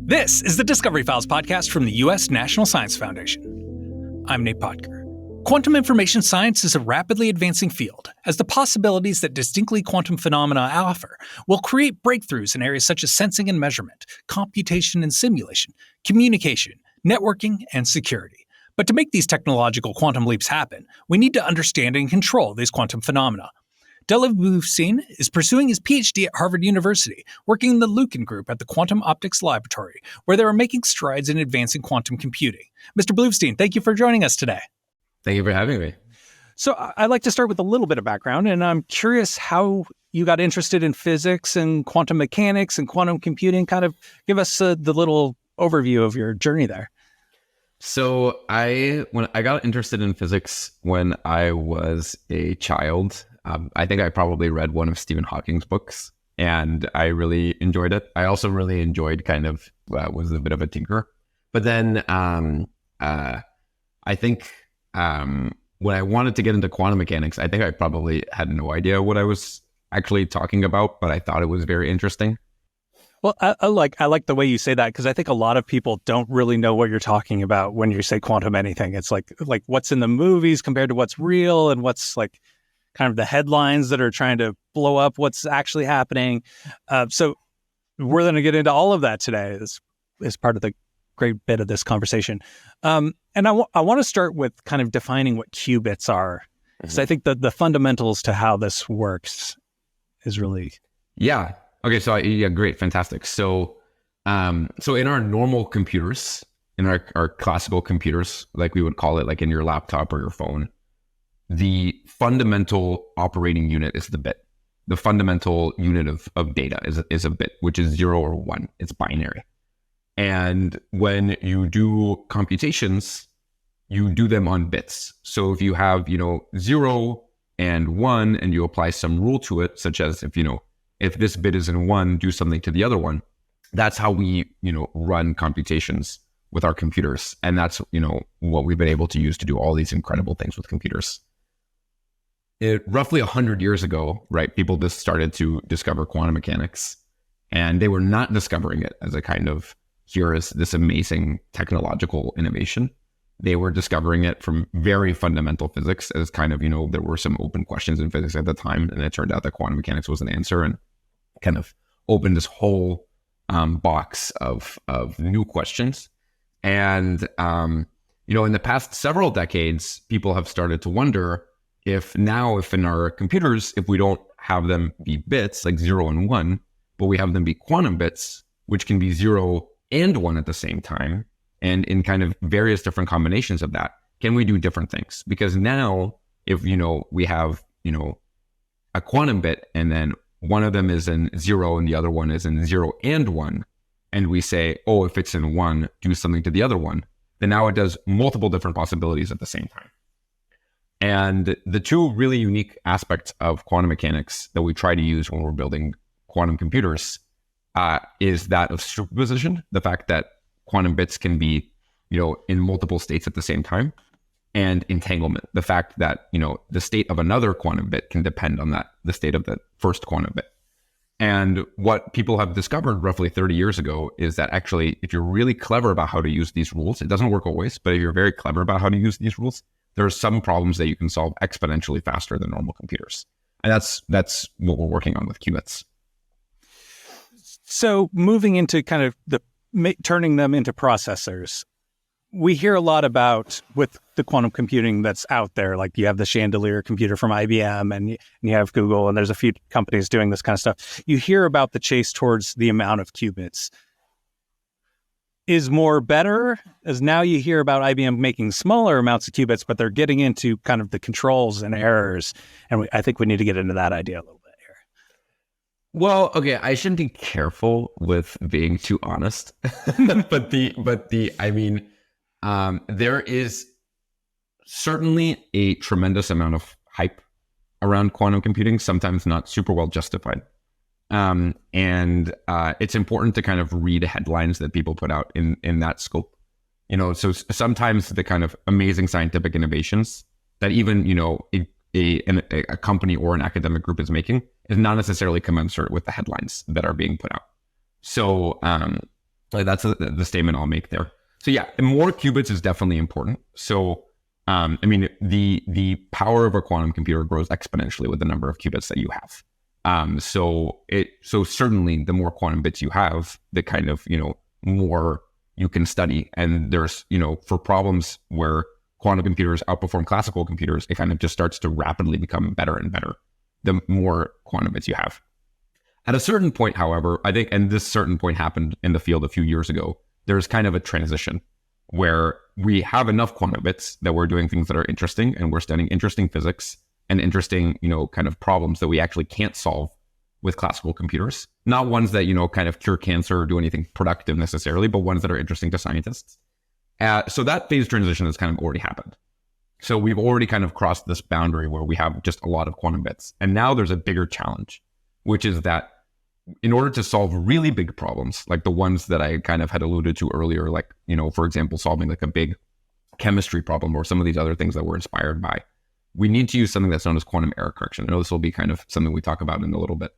This is the Discovery Files podcast from the U.S. National Science Foundation. I'm Nate Podker. Quantum information science is a rapidly advancing field, as the possibilities that distinctly quantum phenomena offer will create breakthroughs in areas such as sensing and measurement, computation and simulation, communication, networking, and security. But to make these technological quantum leaps happen, we need to understand and control these quantum phenomena. Dolev Bluvstein is pursuing his PhD at Harvard University, working in the Lukin Group at the Quantum Optics Laboratory, where they are making strides in advancing quantum computing. Mr. Bluvstein, thank you for joining us today. Thank you for having me. So I'd like to start with a little bit of background, and I'm curious how you got interested in physics and quantum mechanics and quantum computing. Kind of give us the little overview of your journey there. So I got interested in physics when I was a child. I think I probably read one of Stephen Hawking's books, and I really enjoyed it. I also really enjoyed was a bit of a tinker. But then I think when I wanted to get into quantum mechanics, I think I probably had no idea what I was actually talking about, but I thought it was very interesting. Well, I like the way you say that, because I think a lot of people don't really know what you're talking about when you say quantum anything. It's like what's in the movies compared to what's real, and what's like kind of the headlines that are trying to blow up what's actually happening. So we're going to get into all of that today as part of the great bit of this conversation. And I want to start with kind of defining what qubits are, because I think the fundamentals to how this works is really... Yeah. Okay. So yeah, great. Fantastic. So in our normal computers, in our classical computers, like we would call it, like in your laptop or your phone, the fundamental operating unit is the bit. The fundamental unit of data is a bit, which is 0 or 1. It's binary. And when you do computations, you do them on bits. So if you have, 0 and 1, and you apply some rule to it, such as if this bit is in 1, do something to the other one. That's how we, run computations with our computers. And that's, what we've been able to use to do all these incredible things with computers. Roughly 100 years ago, right, people just started to discover quantum mechanics, and they were not discovering it as a kind of, here is this amazing technological innovation. They were discovering it from very fundamental physics as kind of, there were some open questions in physics at the time, and it turned out that quantum mechanics was an answer, and kind of opened this whole box of new questions. And, in the past several decades, people have started to wonder if in our computers, if we don't have them be bits like 0 and 1, but we have them be quantum bits, which can be 0 and 1 at the same time, and in kind of various different combinations of that, can we do different things? Because now, if, we have, a quantum bit, and then one of them is in 0 and the other one is in 0 and 1, and we say, oh, if it's in 1, do something to the other one, then now it does multiple different possibilities at the same time. And the two really unique aspects of quantum mechanics that we try to use when we're building quantum computers is that of superposition, the fact that quantum bits can be, in multiple states at the same time, and entanglement, the fact that, the state of another quantum bit can depend on the state of the first quantum bit. And what people have discovered roughly 30 years ago is that actually, if you're really clever about how to use these rules, it doesn't work always, but if you're very clever about how to use these rules, there are some problems that you can solve exponentially faster than normal computers. And that's what we're working on with qubits. So moving into kind of turning them into processors, we hear a lot about with the quantum computing that's out there, like you have the Chandelier computer from IBM, and you have Google, and there's a few companies doing this kind of stuff. You hear about the chase towards the amount of qubits. Is more better, as now you hear about IBM making smaller amounts of qubits, but they're getting into kind of the controls and errors. And I think we need to get into that idea a little bit here. Well, okay, I shouldn't be careful with being too honest, there is certainly a tremendous amount of hype around quantum computing, sometimes not super well justified. And it's important to kind of read headlines that people put out in that scope. So sometimes the kind of amazing scientific innovations that even, a company or an academic group is making is not necessarily commensurate with the headlines that are being put out. So Like that's the statement I'll make there. So yeah, more qubits is definitely important. So I mean, the power of a quantum computer grows exponentially with the number of qubits that you have. So certainly the more quantum bits you have, the kind of, more you can study. And there's, for problems where quantum computers outperform classical computers, it kind of just starts to rapidly become better and better the more quantum bits you have. At a certain point, however, I think, and this certain point happened in the field a few years ago, there's kind of a transition where we have enough quantum bits that we're doing things that are interesting, and we're studying interesting physics and interesting, kind of problems that we actually can't solve with classical computers. Not ones that, kind of cure cancer or do anything productive necessarily, but ones that are interesting to scientists. So that phase transition has kind of already happened. So we've already kind of crossed this boundary where we have just a lot of quantum bits. And now there's a bigger challenge, which is that in order to solve really big problems, like the ones that I kind of had alluded to earlier, like, for example, solving like a big chemistry problem or some of these other things that we're inspired by, we need to use something that's known as quantum error correction. I know this will be kind of something we talk about in a little bit.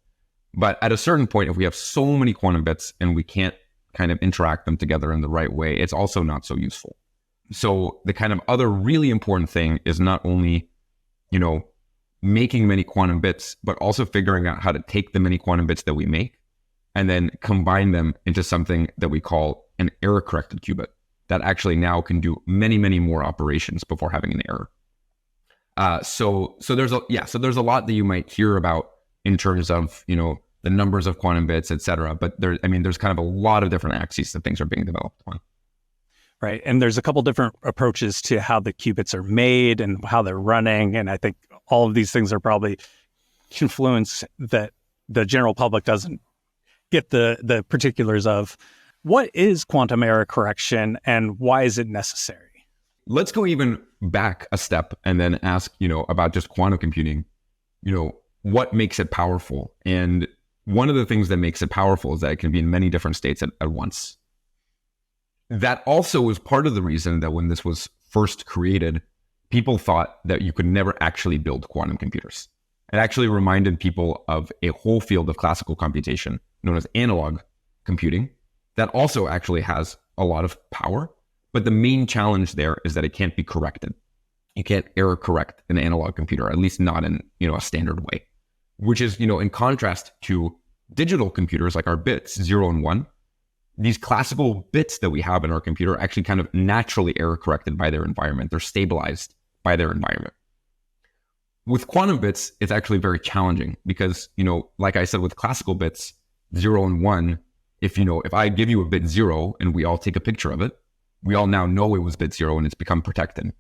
But at a certain point, if we have so many quantum bits and we can't kind of interact them together in the right way, it's also not so useful. So the kind of other really important thing is not only, making many quantum bits, but also figuring out how to take the many quantum bits that we make and then combine them into something that we call an error-corrected qubit that actually now can do many, many more operations before having an error. So there's a lot that you might hear about in terms of, the numbers of quantum bits, et cetera. But there's kind of a lot of different axes that things are being developed on. Right. And there's a couple different approaches to how the qubits are made and how they're running. And I think all of these things are probably influence that the general public doesn't get the particulars of. What is quantum error correction and why is it necessary? Let's go even back a step and then ask, about just quantum computing, what makes it powerful? And one of the things that makes it powerful is that it can be in many different states at once. That also was part of the reason that when this was first created, people thought that you could never actually build quantum computers. It actually reminded people of a whole field of classical computation known as analog computing that also actually has a lot of power. But the main challenge there is that it can't be corrected. You can't error correct an analog computer, at least not in, a standard way, which is, in contrast to digital computers like our bits, 0 and 1. These classical bits that we have in our computer are actually kind of naturally error corrected by their environment. They're stabilized by their environment. With quantum bits, it's actually very challenging because, like I said, with classical bits, 0 and 1, if I give you a bit 0 and we all take a picture of it, we all now know it was bit 0 and it's become protected.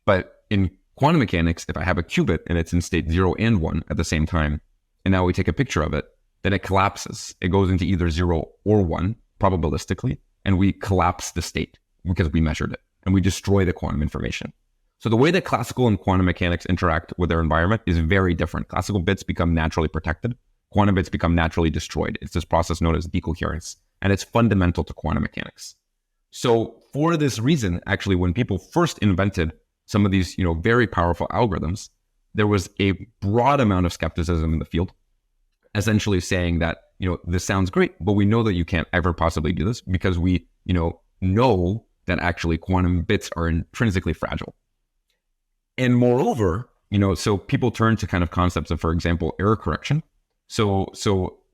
But in quantum mechanics, if I have a qubit and it's in state 0 and 1 at the same time, and now we take a picture of it, then it collapses. It goes into either 0 or 1 probabilistically, and we collapse the state because we measured it, and we destroy the quantum information. So the way that classical and quantum mechanics interact with their environment is very different. Classical bits become naturally protected. Quantum bits become naturally destroyed. It's this process known as decoherence, and it's fundamental to quantum mechanics. So for this reason, actually, when people first invented some of these, very powerful algorithms, there was a broad amount of skepticism in the field, essentially saying that, this sounds great, but we know that you can't ever possibly do this because we, know that actually quantum bits are intrinsically fragile. And moreover, so people turn to kind of concepts of, for example, error correction. So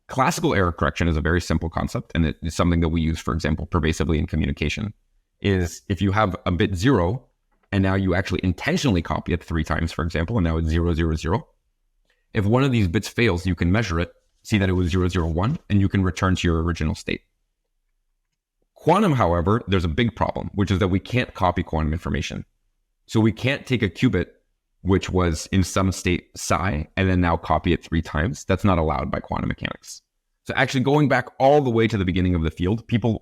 classical error correction is a very simple concept, and it's something that we use, for example, pervasively in communication, is if you have a bit 0, and now you actually intentionally copy it 3 times, for example, and now it's 0, 0, 0. If one of these bits fails, you can measure it, see that it was 0, 0, 1, and you can return to your original state. Quantum, however, there's a big problem, which is that we can't copy quantum information. So we can't take a qubit, which was in some state psi, and then now copy it 3 times. That's not allowed by quantum mechanics. So actually going back all the way to the beginning of the field, people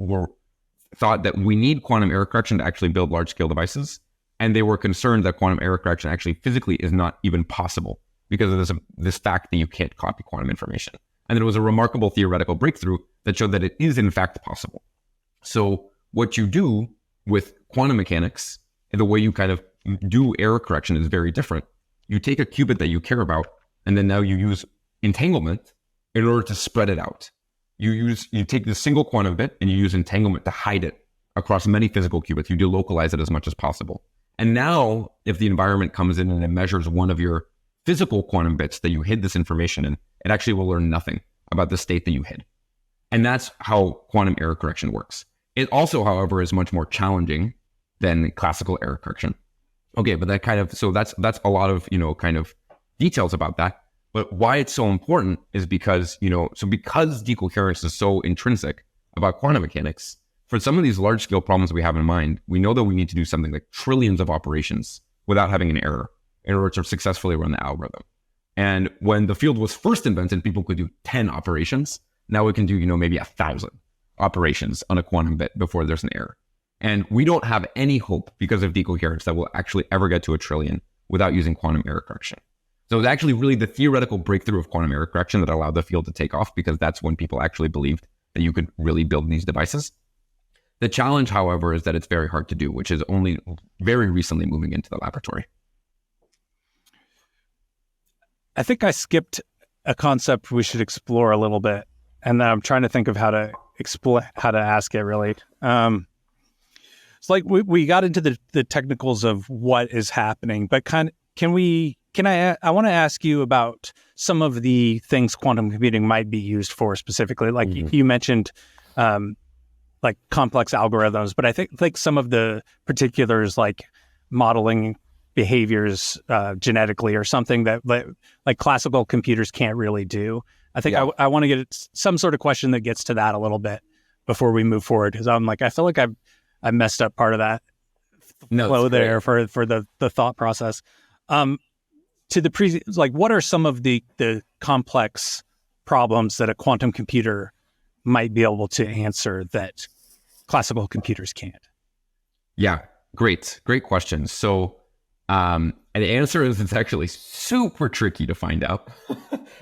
thought that we need quantum error correction to actually build large-scale devices. And they were concerned that quantum error correction actually physically is not even possible because of this fact that you can't copy quantum information. And then it was a remarkable theoretical breakthrough that showed that it is in fact possible. So what you do with quantum mechanics, and the way you kind of do error correction is very different. You take a qubit that you care about, and then now you use entanglement in order to spread it out. you take the single quantum bit and you use entanglement to hide it across many physical qubits. You delocalize it as much as possible. And now, if the environment comes in and it measures one of your physical quantum bits that you hid this information in, it actually will learn nothing about the state that you hid. And that's how quantum error correction works. It also, however, is much more challenging than classical error correction. Okay, but that's a lot of, kind of details about that. But why it's so important is because, because decoherence is so intrinsic about quantum mechanics, for some of these large scale problems we have in mind, we know that we need to do something like trillions of operations without having an error in order to successfully run the algorithm. And when the field was first invented, people could do 10 operations. Now we can do, maybe 1,000 operations on a quantum bit before there's an error. And we don't have any hope because of decoherence that we'll actually ever get to 1 trillion without using quantum error correction. So it's actually really the theoretical breakthrough of quantum error correction that allowed the field to take off, because that's when people actually believed that you could really build these devices. The challenge, however, is that it's very hard to do, which is only very recently moving into the laboratory. I think I skipped a concept we should explore a little bit, and I'm trying to think of how to ask it really. It's like we got into the technicals of what is happening, but I want to ask you about some of the things quantum computing might be used for specifically. Like you mentioned, like complex algorithms, but I think some of the particulars, like modeling behaviors genetically or something that like classical computers can't really do. I think I want to get some sort of question that gets to that a little bit before we move forward, because I feel like I messed up part of that flow there for the thought process. What are some of the complex problems that a quantum computer might be able to answer that classical computers can't? Yeah, great question. So, and the answer is it's actually super tricky to find out.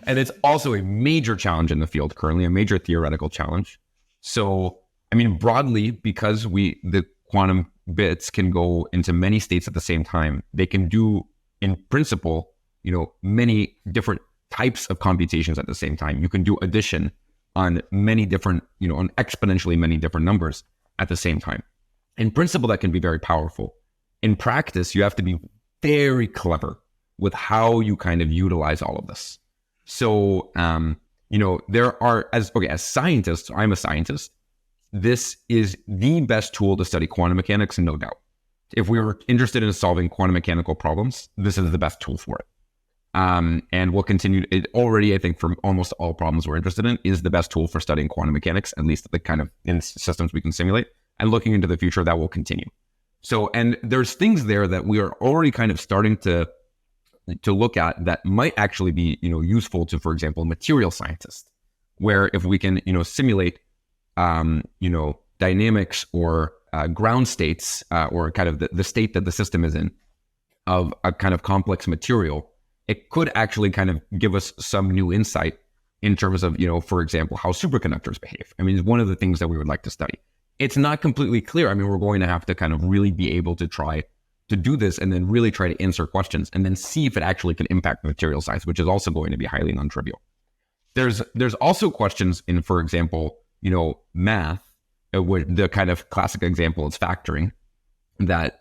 And it's also a major challenge in the field currently, a major theoretical challenge. So, broadly, because the quantum bits can go into many states at the same time, they can do, in principle, many different types of computations at the same time. You can do addition on many different, on exponentially many different numbers at the same time. In principle, that can be very powerful. In practice, you have to be very clever with how you kind of utilize all of this. So, there are, as scientists, I'm a scientist, this is the best tool to study quantum mechanics, no doubt. If we were interested in solving quantum mechanical problems, this is the best tool for it. And we'll continue. It already, I think, for almost all problems we're interested in, is the best tool for studying quantum mechanics, at least the kind of in systems we can simulate. And looking into the future, that will continue. So, and there's things there that we are already kind of starting to look at that might actually be, useful to, for example, material scientists, where if we can, simulate, dynamics or ground states or kind of the state that the system is in of a kind of complex material, it could actually kind of give us some new insight in terms of, for example, how superconductors behave. It's one of the things that we would like to study. It's not completely clear. We're going to have to kind of really be able to try to do this and then really try to answer questions and then see if it actually can impact material science, which is also going to be highly non-trivial. There's also questions in, for example, math, where the kind of classic example is factoring, that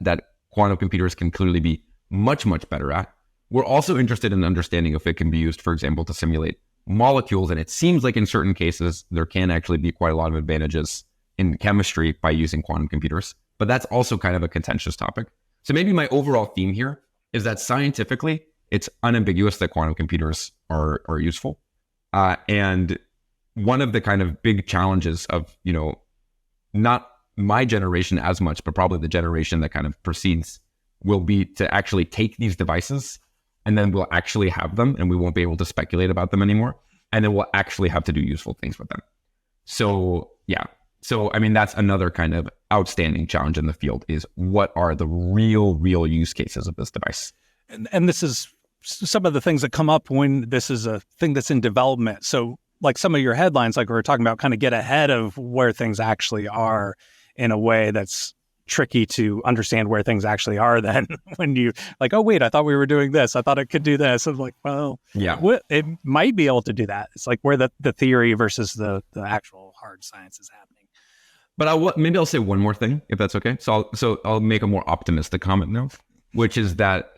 quantum computers can clearly be much, much better at. We're also interested in understanding if it can be used, for example, to simulate molecules. And it seems like in certain cases, there can actually be quite a lot of advantages in chemistry by using quantum computers. But that's also kind of a contentious topic. So maybe my overall theme here is that scientifically, it's unambiguous that quantum computers are useful. And one of the kind of big challenges of, not my generation as much, but probably the generation that kind of precedes, will be to actually take these devices and then we'll actually have them and we won't be able to speculate about them anymore. And then we'll actually have to do useful things with them. So, yeah. So, that's another kind of outstanding challenge in the field, is what are the real use cases of this device? And this is some of the things that come up when this is a thing that's in development. So like some of your headlines, like we were talking about, kind of get ahead of where things actually are in a way that's tricky to understand where things actually are then when you like, oh, wait, I thought we were doing this. I thought it could do this. I'm like, well, Yeah. it might be able to do that. It's like where the theory versus the actual hard science is happening. But maybe I'll say one more thing, if that's okay. So I'll make a more optimistic comment now, which is that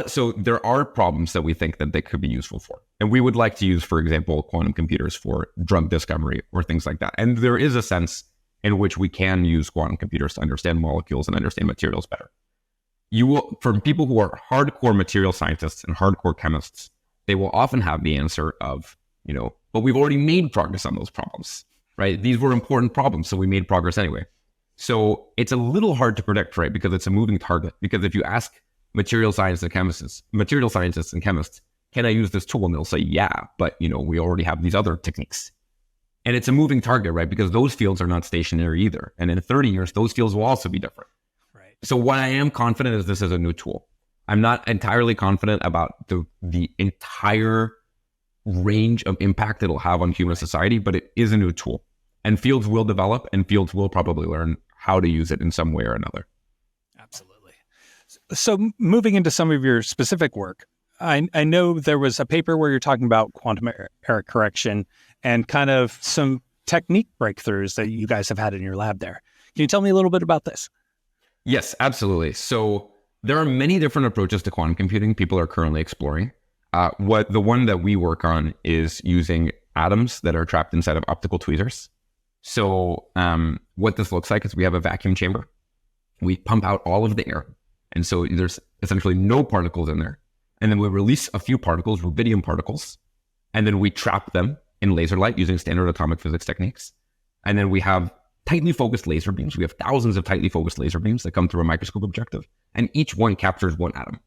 so there are problems that we think that they could be useful for. And we would like to use, for example, quantum computers for drug discovery or things like that. And there is a sense in which we can use quantum computers to understand molecules and understand materials better. For people who are hardcore material scientists and hardcore chemists, they will often have the answer of, but we've already made progress on those problems, right? These were important problems, so we made progress anyway. So it's a little hard to predict, right? Because it's a moving target. Because if you ask material scientists and chemists, can I use this tool? And they'll say, yeah, but we already have these other techniques. And it's a moving target, right? Because those fields are not stationary either. And in 30 years, those fields will also be different. Right. So what I am confident is this is a new tool. I'm not entirely confident about the entire range of impact it'll have on human society, but it is a new tool. And fields will develop, and fields will probably learn how to use it in some way or another. Absolutely. So moving into some of your specific work, I know there was a paper where you're talking about quantum error correction and kind of some technique breakthroughs that you guys have had in your lab there. Can you tell me a little bit about this? Yes, absolutely. So there are many different approaches to quantum computing people are currently exploring. The one that we work on is using atoms that are trapped inside of optical tweezers. So what this looks like is we have a vacuum chamber. We pump out all of the air. And so there's essentially no particles in there. And then we release a few particles, rubidium particles, and then we trap them in laser light using standard atomic physics techniques. And then we have tightly focused laser beams. We have thousands of tightly focused laser beams that come through a microscope objective, and each one captures one atom.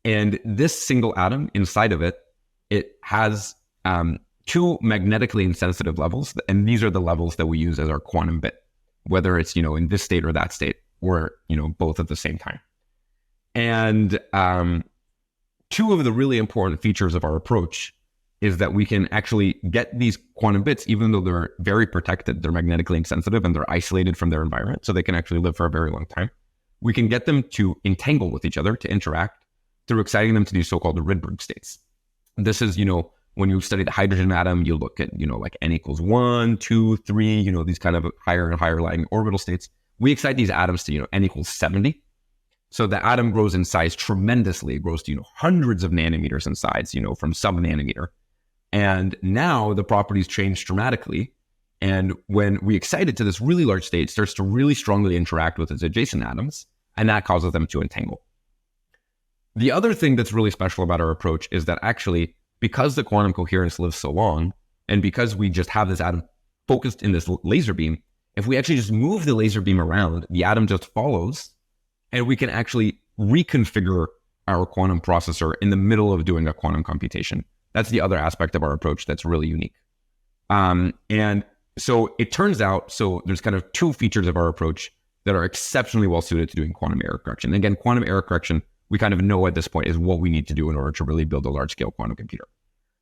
And this single atom, inside of it, it has two magnetically insensitive levels, and these are the levels that we use as our quantum bit, whether it's in this state or that state, or both at the same time. And two of the really important features of our approach is that we can actually get these quantum bits, even though they're very protected, they're magnetically insensitive, and they're isolated from their environment, so they can actually live for a very long time. We can get them to entangle with each other, to interact, through exciting them to these so-called Rydberg states. This is, when you study the hydrogen atom, you look at, like n equals 1, 2, 3, these kind of higher and higher lying orbital states. We excite these atoms to, n equals 70. So the atom grows in size tremendously. It grows to, hundreds of nanometers in size, from sub-nanometer. And now the properties change dramatically. And when we excite it to this really large state, it starts to really strongly interact with its adjacent atoms, and that causes them to entangle. The other thing that's really special about our approach is that actually, because the quantum coherence lives so long, and because we just have this atom focused in this laser beam, if we actually just move the laser beam around, the atom just follows, and we can actually reconfigure our quantum processor in the middle of doing a quantum computation. That's the other aspect of our approach that's really unique. And so it turns out, so there's kind of two features of our approach that are exceptionally well suited to doing quantum error correction. And again, quantum error correction, we kind of know at this point is what we need to do in order to really build a large-scale quantum computer.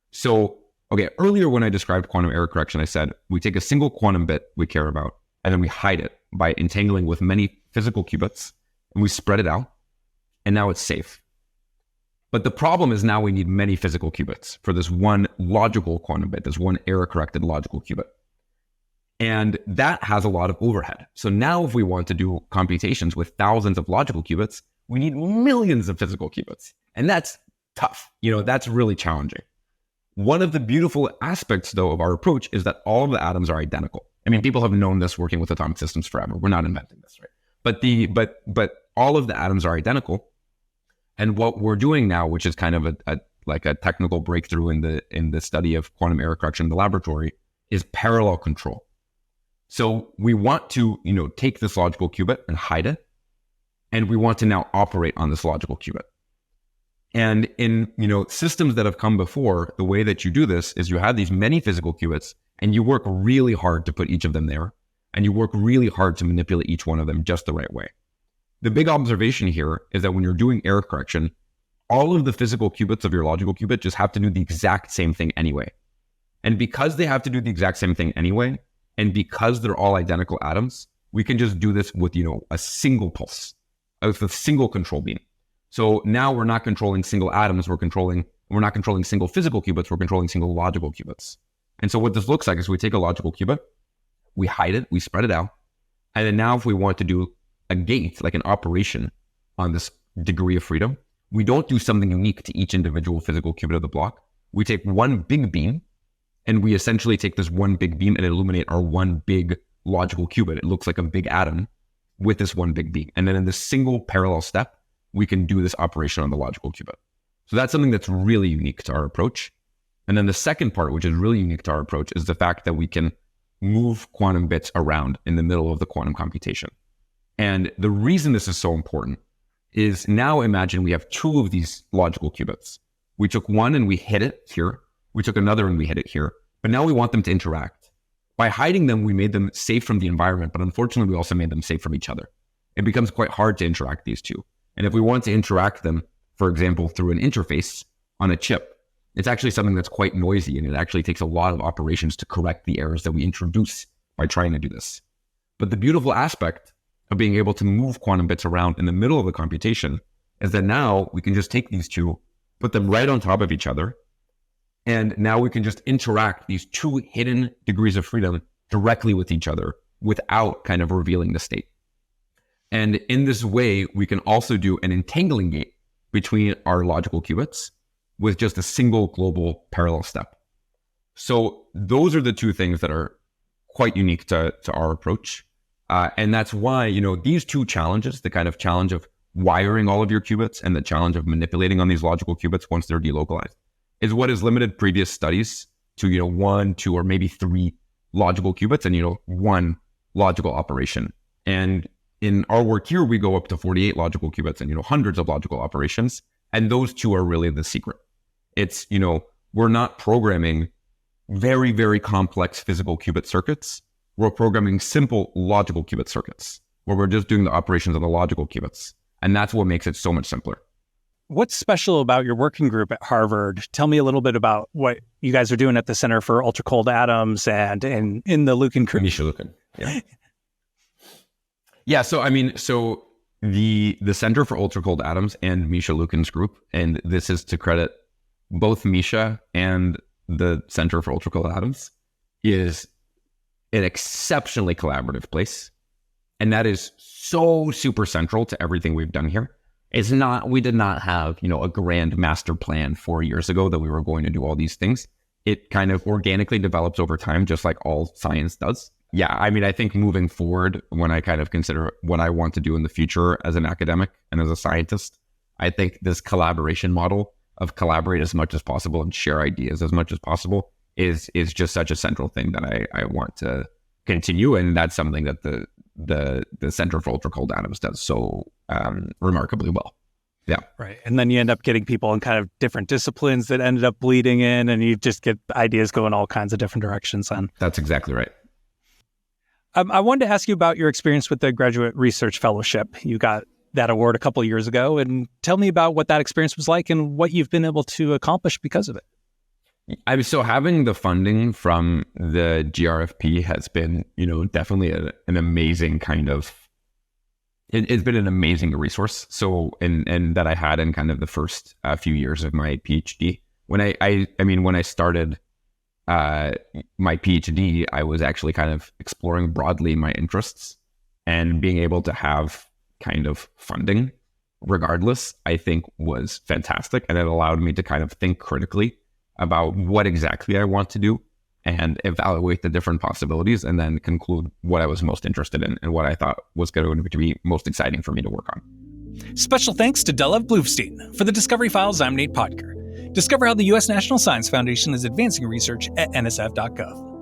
So, okay, earlier when I described quantum error correction, I said we take a single quantum bit we care about, and then we hide it by entangling with many physical qubits, and we spread it out, and now it's safe. But the problem is now we need many physical qubits for this one logical quantum bit, this one error-corrected logical qubit. And that has a lot of overhead. So now if we want to do computations with thousands of logical qubits, we need millions of physical qubits. And that's tough. That's really challenging. One of the beautiful aspects, though, of our approach is that all of the atoms are identical. I mean, people have known this working with atomic systems forever. We're not inventing this, right? But all of the atoms are identical. And what we're doing now, which is kind of a technical breakthrough in the study of quantum error correction in the laboratory, is parallel control. So we want to, take this logical qubit and hide it, and we want to now operate on this logical qubit. And in, systems that have come before, the way that you do this is you have these many physical qubits, and you work really hard to put each of them there, and you work really hard to manipulate each one of them just the right way. The big observation here is that when you're doing error correction, all of the physical qubits of your logical qubit just have to do the exact same thing anyway. And because they have to do the exact same thing anyway, and because they're all identical atoms, we can just do this with, a single pulse, with a single control beam. So now we're not controlling single atoms, we're not controlling single physical qubits, we're controlling single logical qubits. And so what this looks like is we take a logical qubit, we hide it, we spread it out. And then now if we want to do a gate, like an operation on this degree of freedom, we don't do something unique to each individual physical qubit of the block. We take one big beam and we essentially take this one big beam and illuminate our one big logical qubit. It looks like a big atom with this one big beam. And then in this single parallel step, we can do this operation on the logical qubit. So that's something that's really unique to our approach. And then the second part, which is really unique to our approach, is the fact that we can move quantum bits around in the middle of the quantum computation. And the reason this is so important is now imagine we have two of these logical qubits. We took one and we hit it here. We took another and we hit it here. But now we want them to interact. By hiding them, we made them safe from the environment, but unfortunately, we also made them safe from each other. It becomes quite hard to interact these two. And if we want to interact them, for example, through an interface on a chip, it's actually something that's quite noisy, and it actually takes a lot of operations to correct the errors that we introduce by trying to do this. But the beautiful aspect of being able to move quantum bits around in the middle of the computation is that now we can just take these two, put them right on top of each other, and now we can just interact these two hidden degrees of freedom directly with each other without kind of revealing the state. And in this way, we can also do an entangling gate between our logical qubits with just a single global parallel step. So those are the two things that are quite unique to our approach. And that's why, these two challenges, the kind of challenge of wiring all of your qubits and the challenge of manipulating on these logical qubits once they're delocalized, is what has limited previous studies to, 1, 2, or maybe 3 logical qubits and, one logical operation. And in our work here, we go up to 48 logical qubits and, hundreds of logical operations. And those two are really the secret. It's, we're not programming very, very complex physical qubit circuits. We're programming simple logical qubit circuits where we're just doing the operations on the logical qubits. And that's what makes it so much simpler. What's special about your working group at Harvard? Tell me a little bit about what you guys are doing at the Center for Ultra Cold Atoms and in the Lukin Group. Misha Lukin. Yeah. Yeah. So the Center for Ultra Cold Atoms and Misha Lukin's group, and this is to credit both Misha and the Center for Ultra Cold Atoms, is an exceptionally collaborative place. And that is so super central to everything we've done here. We did not have, a grand master plan 4 years ago that we were going to do all these things. It kind of organically develops over time, just like all science does. Yeah, I think moving forward, when I kind of consider what I want to do in the future as an academic and as a scientist, I think this collaboration model of collaborate as much as possible and share ideas as much as possible is just such a central thing that I want to continue. And that's something that the Center for Ultra Cold Atoms does so remarkably well. Yeah. Right. And then you end up getting people in kind of different disciplines that ended up bleeding in, and you just get ideas going all kinds of different directions. And that's exactly right. I wanted to ask you about your experience with the Graduate Research Fellowship. You got that award a couple of years ago, and tell me about what that experience was like and what you've been able to accomplish because of it. So having the funding from the GRFP has been, definitely an amazing kind of, it's been an amazing resource. So, and that I had in kind of the first few years of my PhD. When I started my PhD, I was actually kind of exploring broadly my interests, and being able to have kind of funding regardless, I think was fantastic. And it allowed me to kind of think critically about what exactly I want to do and evaluate the different possibilities, and then conclude what I was most interested in and what I thought was going to be most exciting for me to work on. Special thanks to Dolev Bluvstein. For the Discovery Files, I'm Nate Podker. Discover how the U.S. National Science Foundation is advancing research at nsf.gov.